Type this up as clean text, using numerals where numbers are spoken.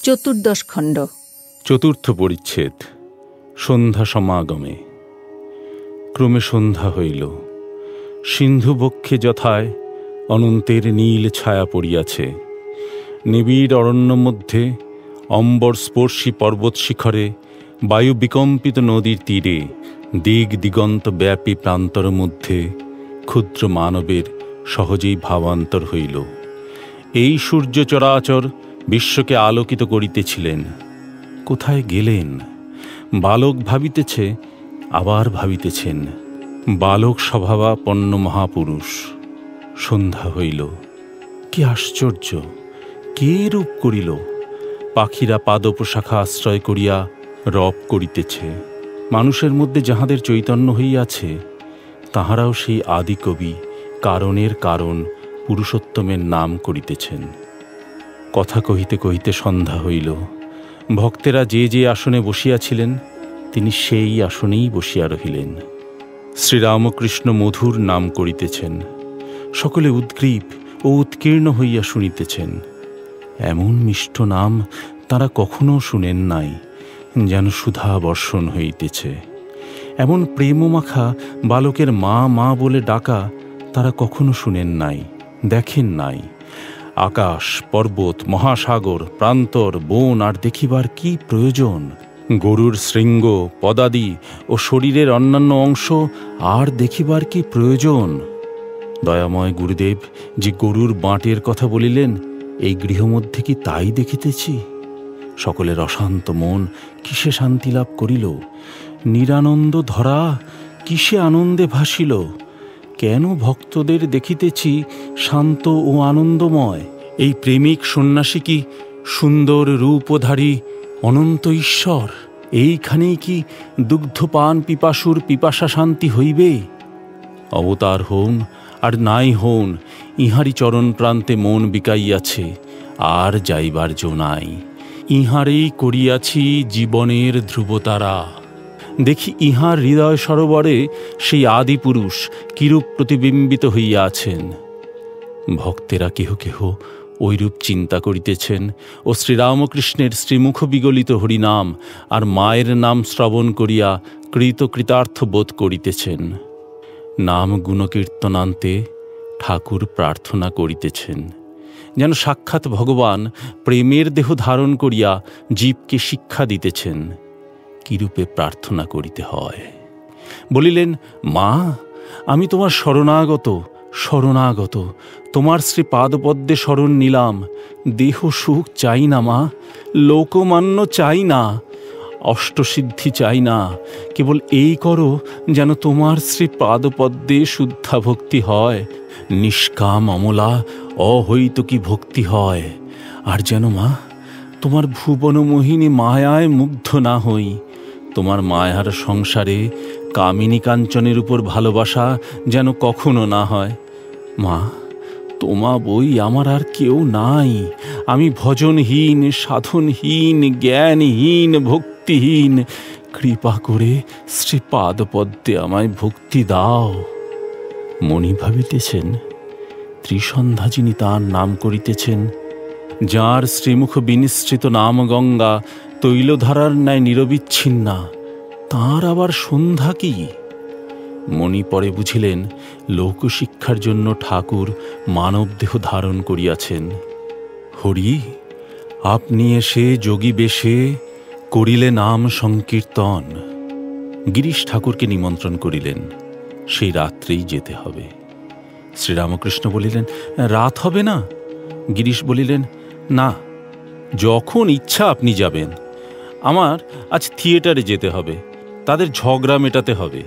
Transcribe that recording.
চতুর্দশ খণ্ড। চতুর্থ পরিচ্ছেদ। সন্ধ্যা সমাগমে। ক্রমে সন্ধ্যা হইল। সিন্ধু বক্ষে যথায় অনন্তের নীল ছায়া পড়িয়াছে। নিবিড় অরণ্য মধ্যে, অম্বর স্পর্শী পর্বত শিখরে, বায়ু বিকম্পিত নদীর তীরে, দিগ দিগন্ত ব্যাপী প্রান্তর মধ্যে ক্ষুদ্র মানবের সহজেই ভাবান্তর হইল। এই সূর্য চরাচর বিশ্বকে আলোকিত করিতেছিলেন। কোথায় গেলেন? বালক ভাবিতেছে, আবার ভাবিতেছেন। বালক স্বভাবাপন্ন মহাপুরুষ। সন্ধ্যা হইল। কি আশ্চর্য! কে রূপ করিল? পাখিরা পাদপশাখা আশ্রয় করিয়া রব করিতেছে। মানুষের মধ্যে যাহাদের চৈতন্য হইয়াছে, তাহারাও সেই আদি কবি কারণের কারণ পুরুষোত্তমের নাম করিতেছেন। কথা কহিতে কহিতে সন্ধ্যা হইল। ভক্তেরা যে যে আসনে বসিয়াছিলেন, তিনি সেই আসনেই বসিয়া রহিলেন। শ্রীরামকৃষ্ণ মধুর নাম করিতেছেন। সকলে উদ্গ্রীব ও উৎকীর্ণ হইয়া শুনিতেছেন। এমন মিষ্ট নাম তারা কখনো শুনেন নাই, যেন সুধা বর্ষণ হইতেছে। এমন প্রেমমাখা বালকের মা মা বলে ডাকা তারা কখনো শুনেন নাই, দেখেন নাই। আকাশ, পর্বত, মহাসাগর, প্রান্তর, বন আর দেখিবার কি প্রয়োজন? গরুর শৃঙ্গ, পদাদি ও শরীরের অন্যান্য অংশ আর দেখিবার কি প্রয়োজন? দয়াময় গুরুদেব যে গরুর বাঁটের কথা বলিলেন, এই গৃহমধ্যে কি তাই দেখিতেছি? সকলের অশান্ত মন কিসে শান্তি লাভ করিল? নিরানন্দ ধরা কিসে আনন্দে ভাসিল? কেন ভক্তদের দেখিতেছি শান্ত ও আনন্দময়? এই প্রেমিক সন্ন্যাসী কি সুন্দর রূপধারী অনন্ত ঈশ্বর? এইখানেই কি দুগ্ধপান পিপাসুর পিপাসা শান্তি হইবে? অবতার হউন আর নাই হউন, ইহারই চরণ প্রান্তে মন বিকাইয়াছে, আর যাইবার জো নাই। ইহারেই করিয়াছি জীবনের ধ্রুবতারা। দেখি ইহার হৃদয় সরোবরে সেই আদি পুরুষ কিরূপ প্রতিবিম্বিত হইয়া আছেন। ভক্তেরা কেহ কেহ ঐরূপ চিন্তা করিতেছেন ও শ্রীরামকৃষ্ণের শ্রীমুখ বিগলিত হরিনাম আর মায়ের নাম শ্রবণ করিয়া কৃতার্থ বোধ করিতেছেন। নাম গুণকীর্তনান্তে ঠাকুর প্রার্থনা করিতেছেন, যেন সাক্ষাৎ ভগবান প্রেমের দেহ ধারণ করিয়া জীবকে শিক্ষা দিতেছেন কিরূপে প্রার্থনা করিতে হয়। বলিলেন, মা, আমি তোমার শরণাগত শরণাগত, তোমার শ্রী পাদপদ্মে শরণ নিলাম। দেহ সুখ চাই না মা, লোকমান্য চাই না, অষ্টসিদ্ধি চাই না। কেবল এই করো যেন তোমার শ্রী পাদপদ্মে শুদ্ধা ভক্তি হয়, নিষ্কাম অমলা অহৈতুকী ভক্তি হয়। আর যেন মা তোমার ভুবন মোহিনী মায়ায় মুগ্ধ না হই। তোমার মায়ার সংসারে কামিনী কাঞ্চনের উপর ভালোবাসা যেন কখনো না হয়। মা, তোমা বই আমার আর কেউ নাই। আমি ভজনহীন, সাধনহীন, জ্ঞানহীন, ভক্তিহীন। কৃপা করে শ্রীপাদপদ্মে আমায় ভক্তি দাও। মনি ভাবিতেছেন, ত্রিসন্ধ্যা যিনি তাঁর নাম করিতেছেন, যার শ্রীমুখ বিনিসৃত নাম গঙ্গা তৈলধারার ন্যায় নিরবিচ্ছিন্না, তাঁর আবার সন্ধ্যা কি? মনি পরে বুঝিলেন, লোকশিক্ষার জন্য ঠাকুর মানবদেহ ধারণ করিয়াছেন। হরি, আপনি এসে যোগী বেশে করিলে নাম সংকীর্তন। গিরিশ ঠাকুরকে নিমন্ত্রণ করিলেন, সেই রাত্রেই যেতে হবে। শ্রীরামকৃষ্ণ বলিলেন, রাত হবে না? গিরিশ বলিলেন, না, যখন ইচ্ছা আপনি যাবেন। আমার আজ থিয়েটারে যেতে হবে, তাদের ঝগড়া মেটাতে হবে।